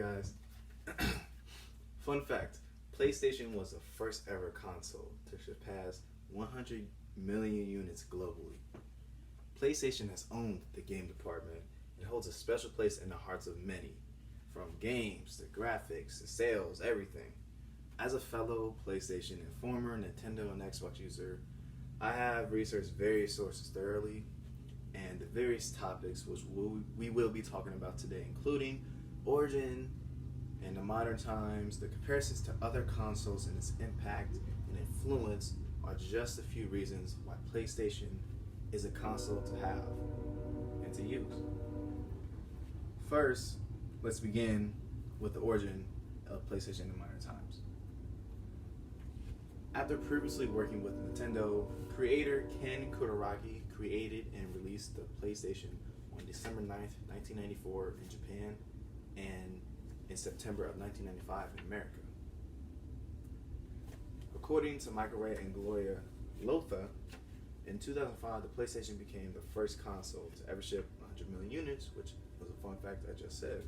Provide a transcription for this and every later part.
guys. Fun fact, PlayStation was the first ever console to surpass 100 million units globally. PlayStation has owned the game department and holds a special place in the hearts of many, from games to graphics to sales, everything. As a fellow PlayStation and former Nintendo and Xbox user, I have researched various sources thoroughly and the various topics which we will be talking about today, including origin and the modern times, the comparisons to other consoles and its impact and influence are just a few reasons why PlayStation is a console to have and to use. First, let's begin with the origin of PlayStation in modern times. After previously working with Nintendo, creator Ken Kutaragi created and released the PlayStation on December 9th, 1994 in Japan and in September of 1995 in America. According to Michael Ray and Gloria Lotha, in 2005 the PlayStation became the first console to ever ship 100 million units, which was a fun fact I just said.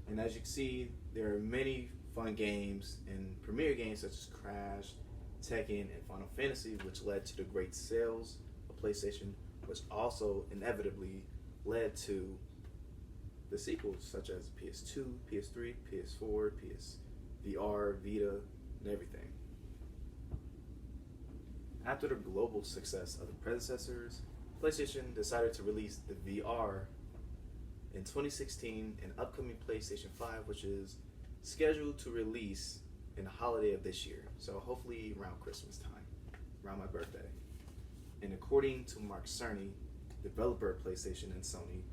And as you can see, there are many fun games and premier games such as Crash, Tekken, and Final Fantasy, which led to the great sales of PlayStation, which also inevitably led to the sequels such as PS2, PS3, PS4, PSVR, Vita, and everything. After the global success of the predecessors, PlayStation decided to release the VR in 2016 an upcoming PlayStation 5, which is scheduled to release in the holiday of this year, so hopefully around Christmas time, around my birthday. And according to Mark Cerny, developer of PlayStation and Sony,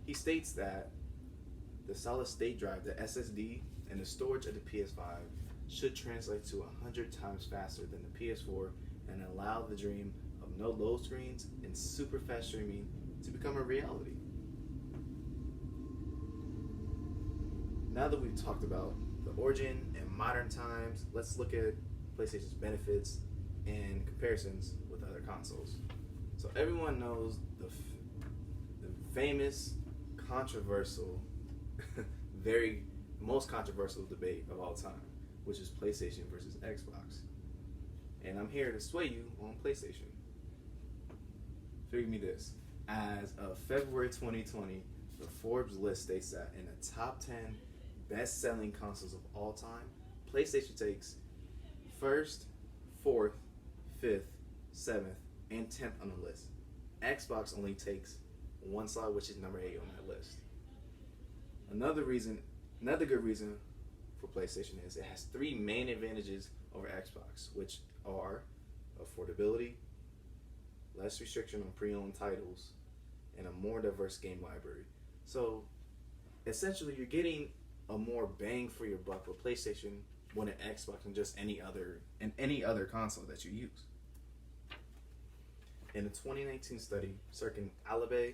he states that the solid state drive, the SSD, and the storage of the PS5 should translate to 100 times faster than the PS4 and allow the dream of no load screens and super fast streaming to become a reality. Now that we've talked about the origin and modern times, let's look at PlayStation's benefits and comparisons with other consoles. So everyone knows the famous, controversial, most controversial debate of all time, which is PlayStation versus Xbox. And I'm here to sway you on PlayStation. Figure me this. As of February 2020, the Forbes list states that in the top 10 best-selling consoles of all time, PlayStation takes first, fourth, fifth, seventh, and 10th on the list. Xbox only takes one slot, which is number 8 on that list. Another good reason for PlayStation is it has three main advantages over Xbox, which are affordability, less restriction on pre-owned titles, and a more diverse game library. So essentially you're getting a more bang for your buck with PlayStation than an Xbox and just any other console that you use. In a 2019 study, Serkan Alibay,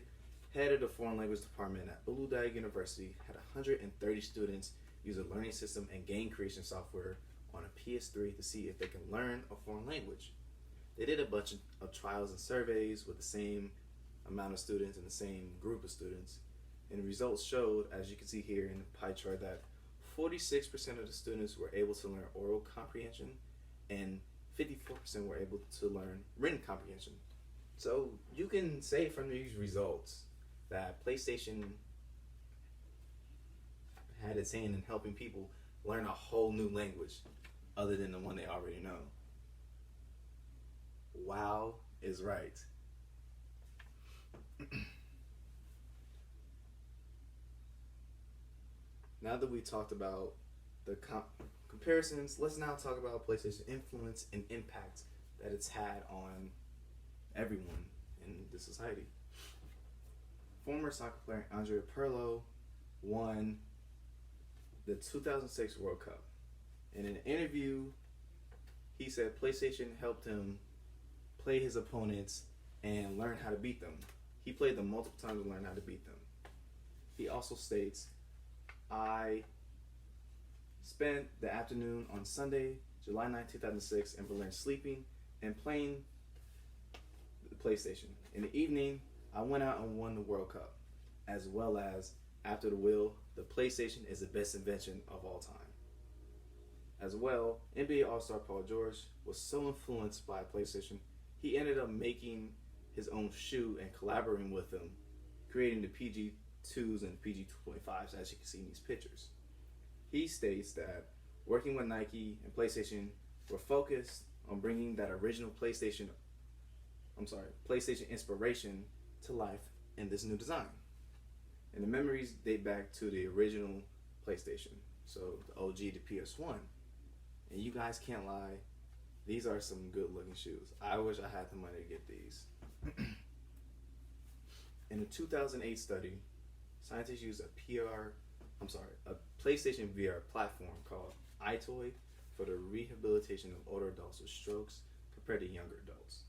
head of the foreign language department at Uludağ University, had 130 students use a learning system and game creation software on a PS3 to see if they can learn a foreign language. They did a bunch of trials and surveys with the same amount of students and the same group of students. And the results showed, as you can see here in the pie chart, that 46% of the students were able to learn oral comprehension and 54% were able to learn written comprehension. So you can say from these results that PlayStation had its hand in helping people learn a whole new language other than the one they already know. Wow is right. Now that we talked about the comparisons, let's now talk about PlayStation's influence and impact that it's had on everyone in the society. Former soccer player Andrea Pirlo won the 2006 World Cup. In an interview, he said PlayStation helped him play his opponents and learn how to beat them. He played them multiple times and learned how to beat them. He also states, I spent the afternoon on Sunday, July 9, 2006, in Berlin sleeping and playing the PlayStation. In the evening, I went out and won the World Cup, as well as After the wheel, the PlayStation is the best invention of all time. As well, NBA All-Star Paul George was so influenced by PlayStation, he ended up making his own shoe and collaborating with them, creating the PG2s and PG2.5s as you can see in these pictures. He states that working with Nike and PlayStation were focused on bringing that original PlayStation inspiration to life in this new design. And the memories date back to the original PlayStation, so the OG, the PS1. And you guys can't lie, these are some good looking shoes. I wish I had the money to get these. In a 2008 study, scientists used a PlayStation VR platform called iToy for the rehabilitation of older adults with strokes compared to younger adults.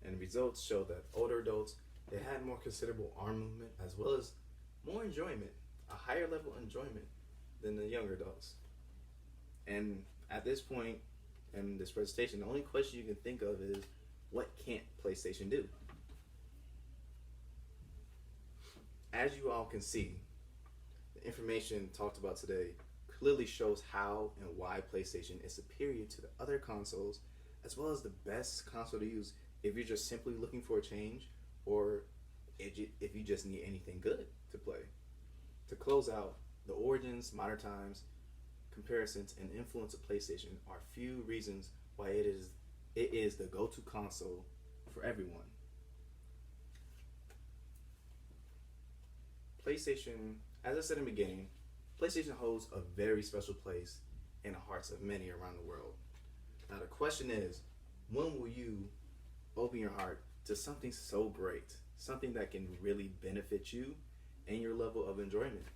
And results show that older adults, they had more considerable arm movement as well as more enjoyment, a higher level of enjoyment than the younger adults. And at this point in this presentation, the only question you can think of is, what can't PlayStation do? As you all can see, the information talked about today clearly shows how and why PlayStation is superior to the other consoles, as well as the best console to use if you're just simply looking for a change, or if you just need anything good to play. To close out, the origins, modern times, comparisons, and influence of PlayStation are few reasons why it is the go-to console for everyone. PlayStation, as I said in the beginning, PlayStation holds a very special place in the hearts of many around the world. Now the question is, when will you open your heart to something so great, something that can really benefit you and your level of enjoyment?